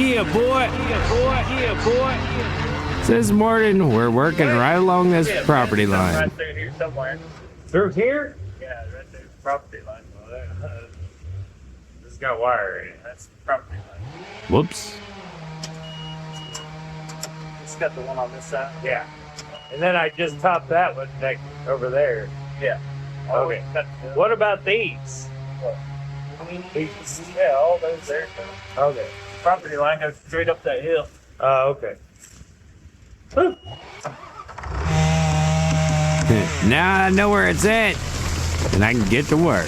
Yeah, boy. Yeah, boy. Yeah, boy. So this morning, we're working right along this property line. Right through here somewhere. Through here? Yeah, right through the property line. This has got wire in it. That's the property line. Whoops. It's got the one on this side. Yeah. And then I just topped that one back over there. Yeah. Okay. What about these? What? These? Yeah, all those there. Okay. Property line goes straight up that hill. Oh, okay. Now I know where it's at, and I can get to work.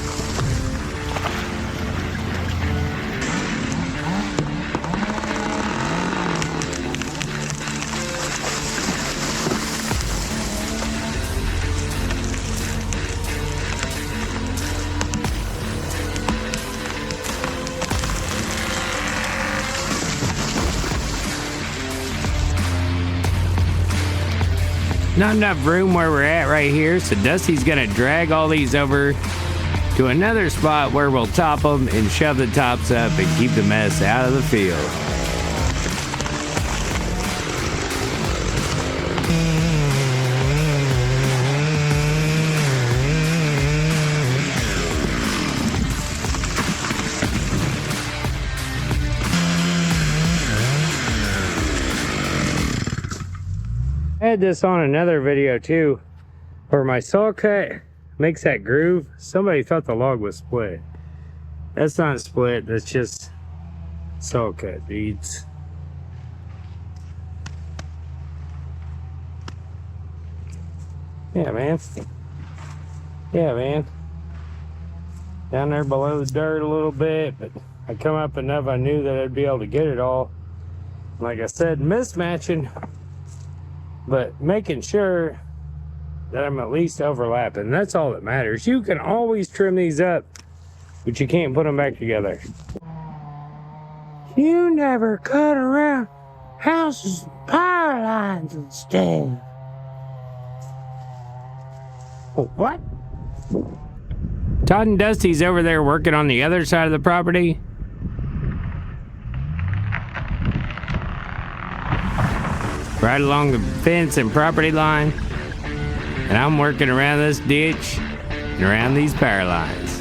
Not enough room where we're at right here, so Dusty's gonna drag all these over to another spot where we'll top them and shove the tops up and keep the mess out of the field. I had this on another video too, where my saw cut makes that groove. Somebody thought the log was split. That's not split, that's just saw cut beads. Yeah, man. Yeah, man. Down there below the dirt a little bit, but I come up enough I knew that I'd be able to get it all. Like I said, mismatching, but making sure that I'm at least overlapping. That's all that matters. You can always trim these up, but you can't put them back together. You never cut around houses and power lines and stuff. Oh, what? Todd and Dusty's over there working on the other side of the property. Right along the fence and property line. And I'm working around this ditch and around these power lines.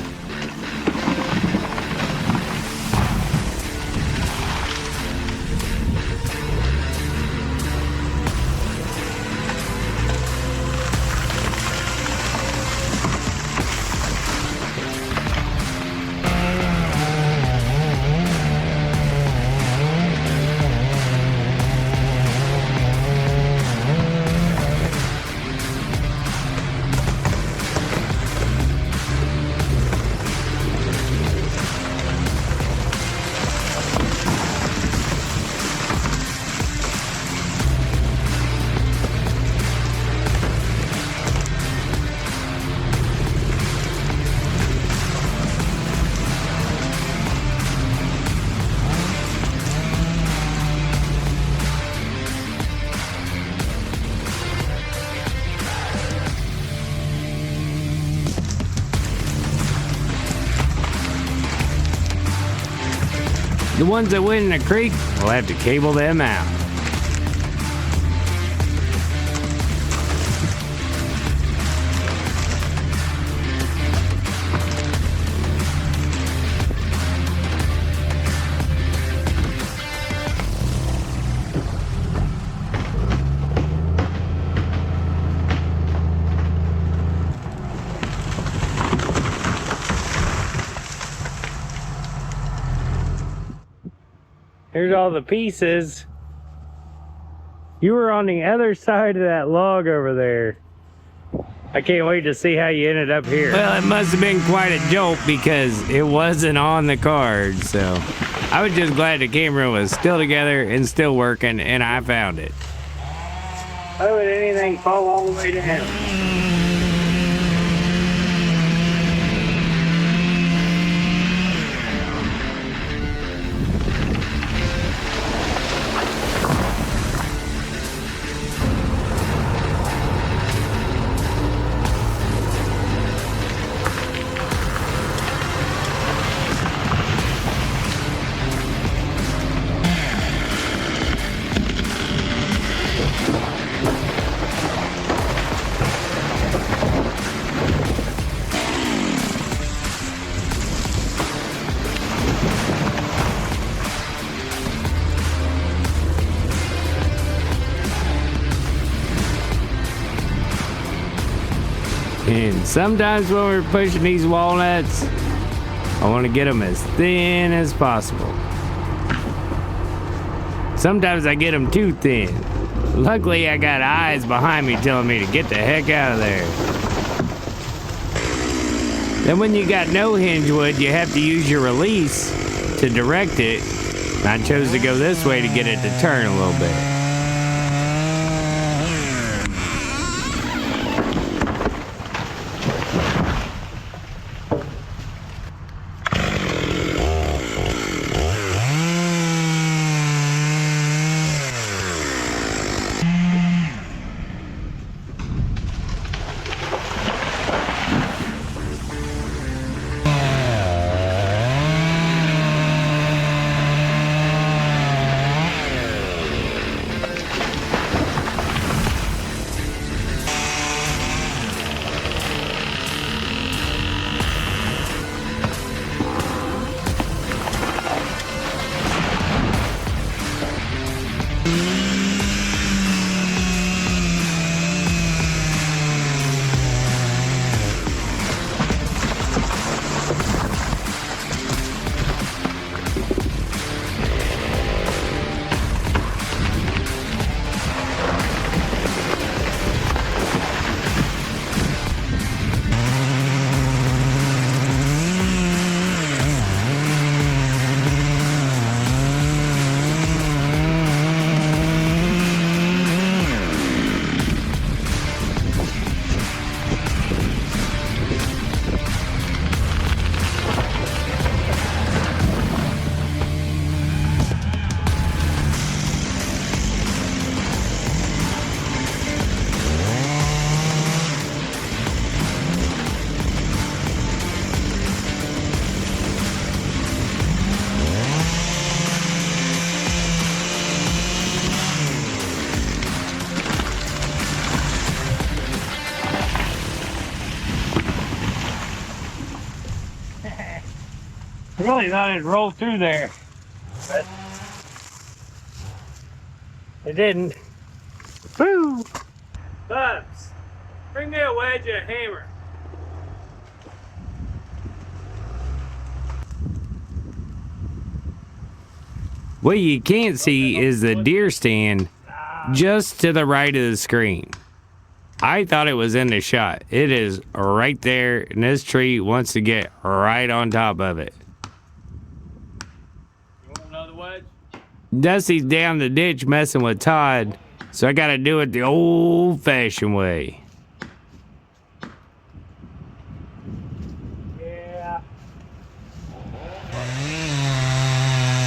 The ones that went in the creek, we'll have to cable them out. Here's all the pieces. You were on the other side of that log over there. I can't wait to see how you ended up here. Well, it must have been quite a jolt because it wasn't on the card, so I was just glad the camera was still together and still working, and I found it. Why would anything fall all the way down? And sometimes when we're pushing these walnuts, I want to get them as thin as possible. Sometimes I get them too thin. Luckily, I got eyes behind me telling me to get the heck out of there. Then when you got no hinge wood, you have to use your release to direct it. And I chose to go this way to get it to turn a little bit. I really thought it'd roll through there, but it didn't. Woo! Bubs, bring me a wedge and a hammer. What you can't see is the deer stand just to the right of the screen. I thought it was in the shot. It is right there, and this tree wants to get right on top of it. Dusty's down the ditch messing with Todd, so I gotta do it the old-fashioned way. Yeah.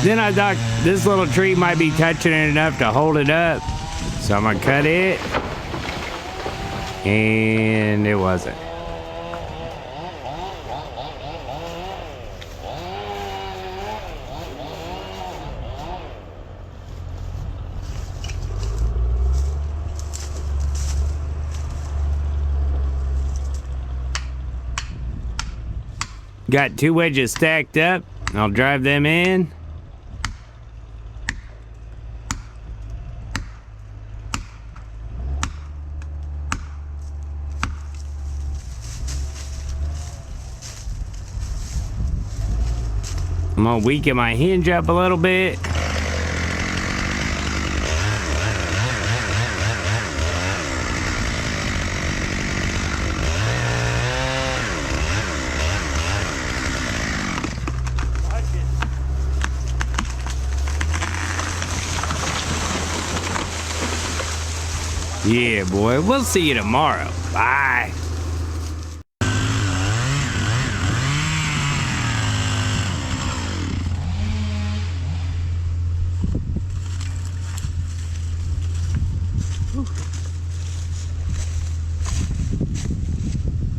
Then I thought this little tree might be touching it enough to hold it up, so I'm gonna cut it, and it wasn't. Got 2 wedges stacked up. I'll drive them in. I'm gonna weaken my hinge up a little bit. Yeah, boy. We'll see you tomorrow. Bye.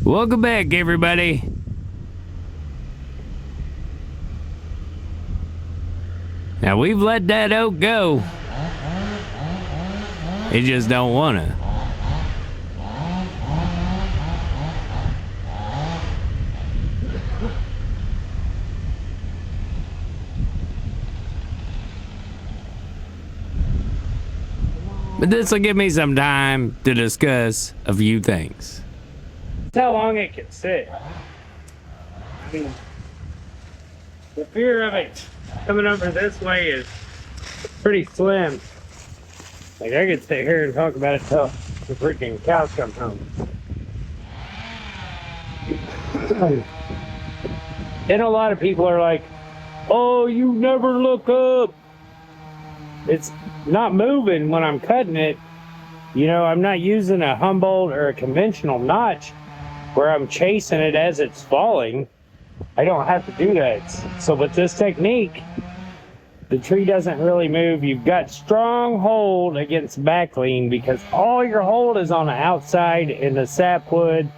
Welcome back, everybody. Now, we've let that oak go. It just don't wanna. But this will give me some time to discuss a few things. how long it can sit. I mean, the fear of it coming over this way is pretty slim. Like, I could sit here and talk about it till the freaking cows come home. And a lot of people are like, oh, you never look up. It's not moving when I'm cutting it. You know, I'm not using a Humboldt or a conventional notch where I'm chasing it as it's falling. I don't have to do that. So with this technique, the tree doesn't really move. You've got strong hold against back lean because all your hold is on the outside in the sapwood,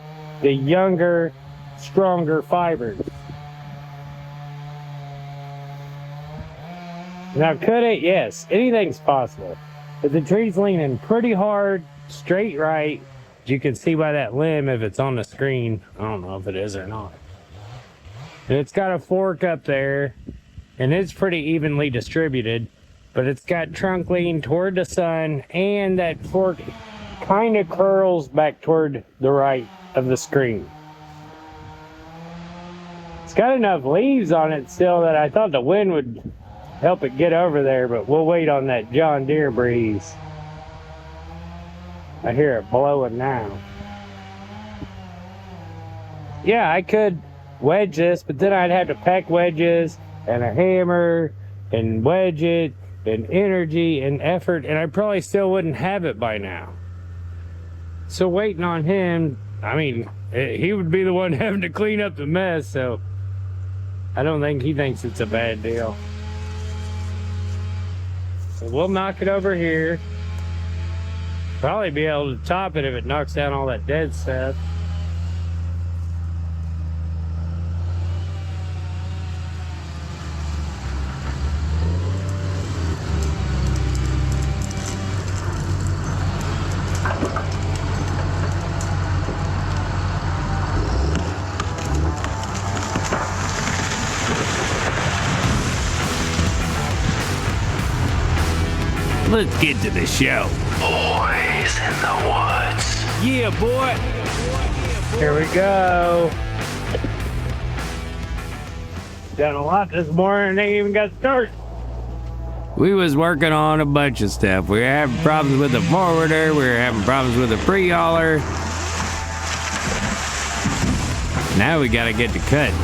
the younger, stronger fibers. Now, could it? Yes, anything's possible. But the tree's leaning pretty hard, straight right. You can see by that limb if it's on the screen. I don't know if it is or not. And it's got a fork up there, and it's pretty evenly distributed, but it's got trunk lean toward the sun, and that fork kind of curls back toward the right of the screen. It's got enough leaves on it still that I thought the wind would help it get over there, but we'll wait on that John Deere breeze. I hear it blowing now. Yeah, I could wedge this, but then I'd have to pack wedges and a hammer and wedge it and energy and effort, and I probably still wouldn't have it by now. So waiting on him, I mean, he would be the one having to clean up the mess, so I don't think he thinks it's a bad deal. So we'll knock it over here. Probably be able to top it if it knocks down all that dead stuff. Let's get to the show. Boys in the woods. Yeah, boy. Here we go. Done a lot this morning, ain't even got started. We was working on a bunch of stuff. We were having problems with the forwarder. We were having problems with the pre-hauler. Now we gotta get to cut.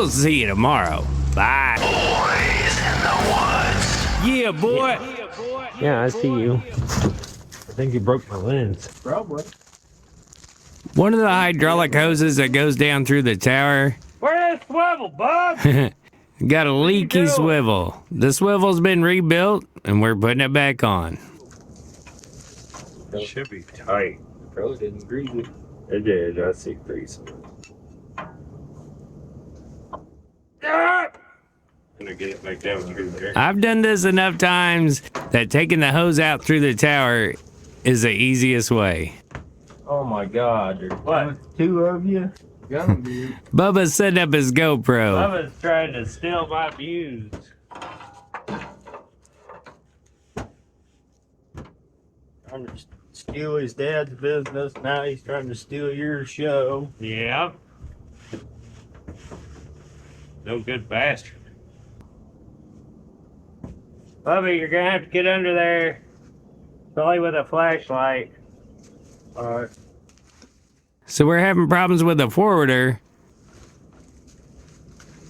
We'll see you tomorrow. Bye. Boys in the woods. Yeah, boy. Yeah, I see you. I think you broke my lens. Probably. One of the hydraulic hoses that goes down through the tower Where's that swivel, Bub? got a leaky swivel. The swivel's been rebuilt, and we're putting it back on. It should be tight. Probably didn't grease it. It did. I see grease. Ah! I'm gonna get it back down through there. I've done this enough times that taking the hose out through the tower is the easiest way. Oh my God! There's what? Two of you? Gonna be. Bubba's setting up his GoPro. Bubba's trying to steal my views. Trying to steal his dad's business. Now he's trying to steal your show. Yeah. No good bastard. Bubba, you're gonna have to get under there. Probably with a flashlight. Alright. So we're having problems with the forwarder.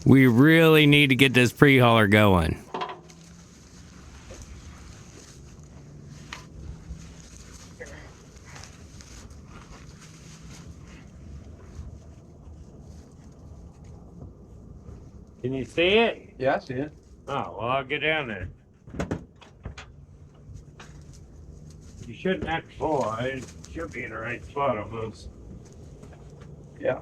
We really need to get this pre-hauler going. Can you see it? Yeah, I see it. Oh, well, I'll get down there. You shouldn't have to pull. It should be in the right spot almost. Yeah.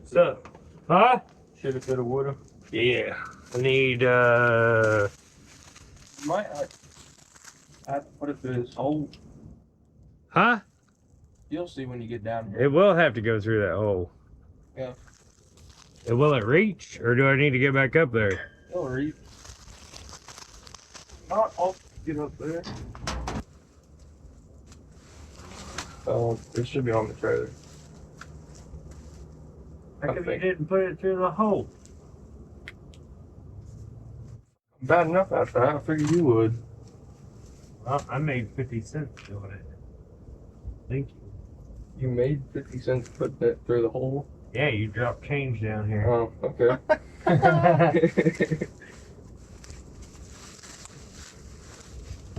So, huh? Should have, could have, would have. Yeah. I need, Might I have to put it through this hole. huh? You'll see when you get down here. It will have to go through that hole. Yeah. Will it reach, or do I need to get back up there? It'll reach. I'll get up there. Oh, it should be on the trailer. How come you think. didn't put it through the hole? Bad enough after that. I figured you would. Well, I made 50 cents doing it. Thank you. You made 50 cents putting it through the hole? Yeah, you dropped change down here. Oh, okay.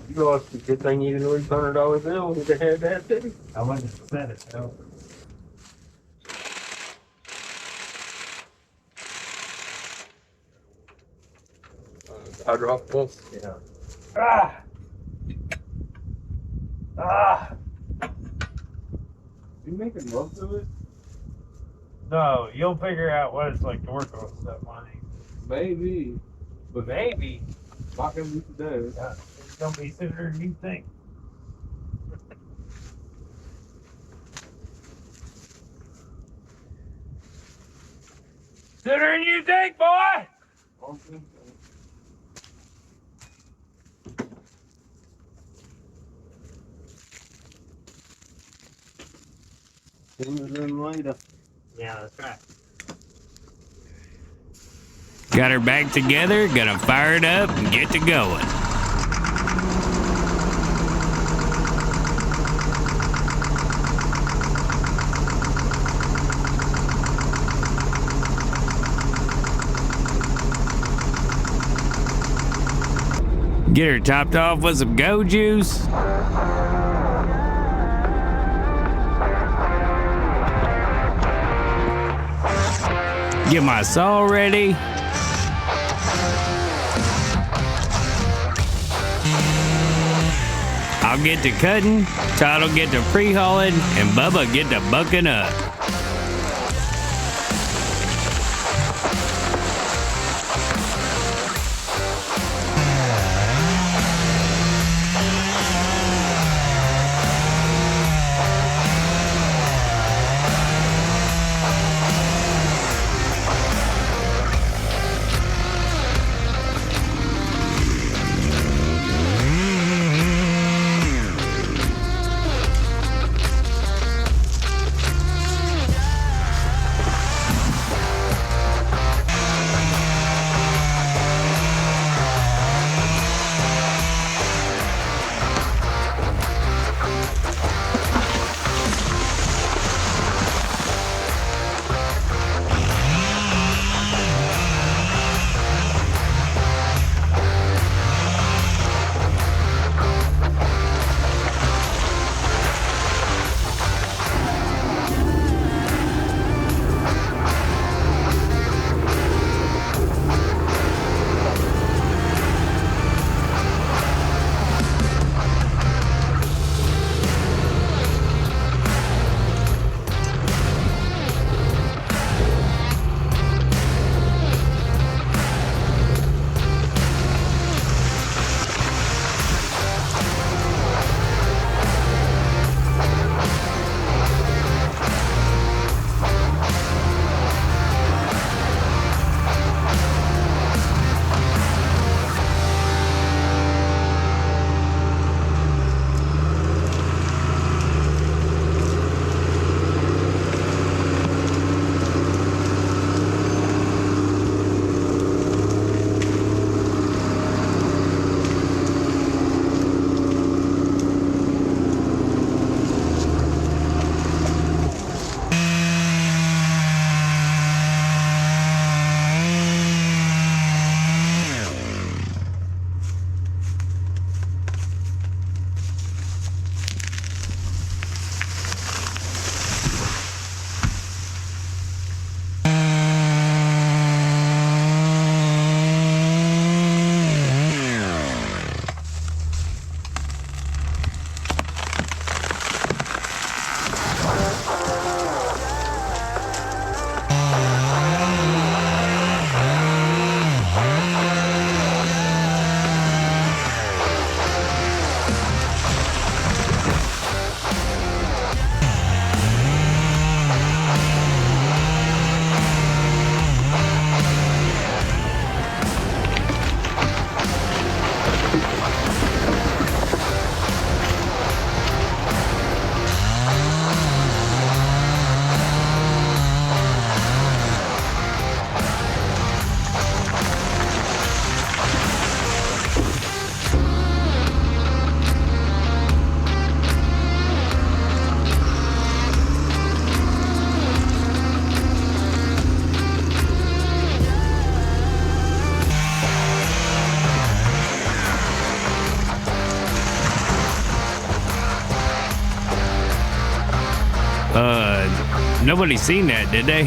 You lost a good thing you didn't lose $100 bill when you had that too. I wouldn't have said it though. I dropped this. Yeah. Ah! Ah! You making most of it? No, you'll figure out what it's like to work on stuff, money. Maybe. But maybe. Not gonna be today. Yeah, it's gonna be sooner than you think. Sooner than you think, boy! Sooner than later. Yeah, that's right. Got her back together, gonna fire it up and get to going. Get her topped off with some go juice. Get my saw ready. I'll get to cutting, Todd will get to pre-hauling, and Bubba get to bucking up. Nobody seen that, did they?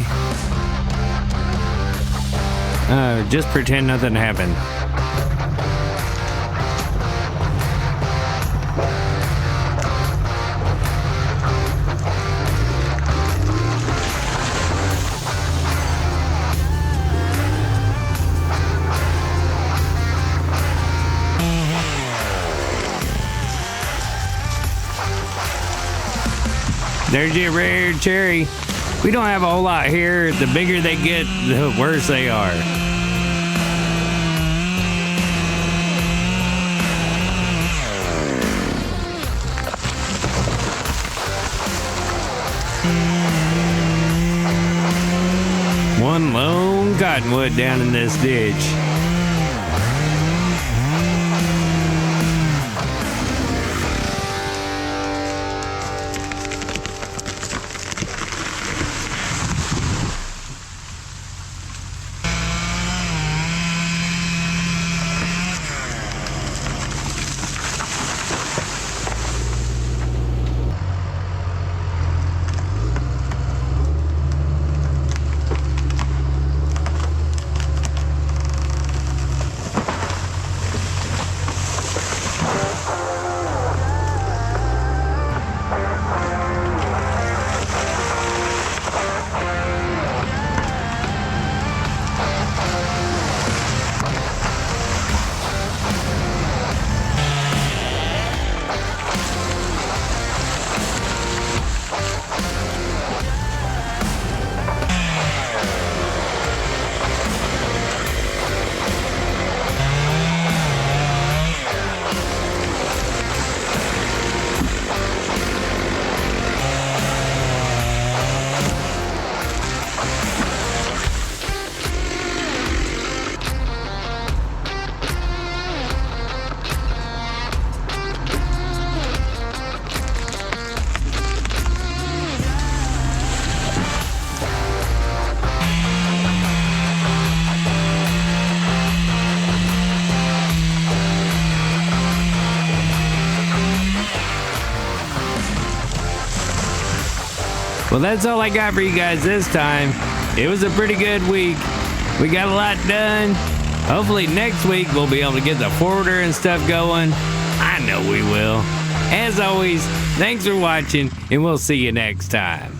Just pretend nothing happened. There's your rare cherry. We don't have a whole lot here. The bigger they get, the worse they are. One lone cottonwood down in this ditch. Well, that's all I got for you guys this time. It was a pretty good week. We got a lot done. Hopefully next week we'll be able to get the forwarder and stuff going. I know we will. As always, thanks for watching, and we'll see you next time.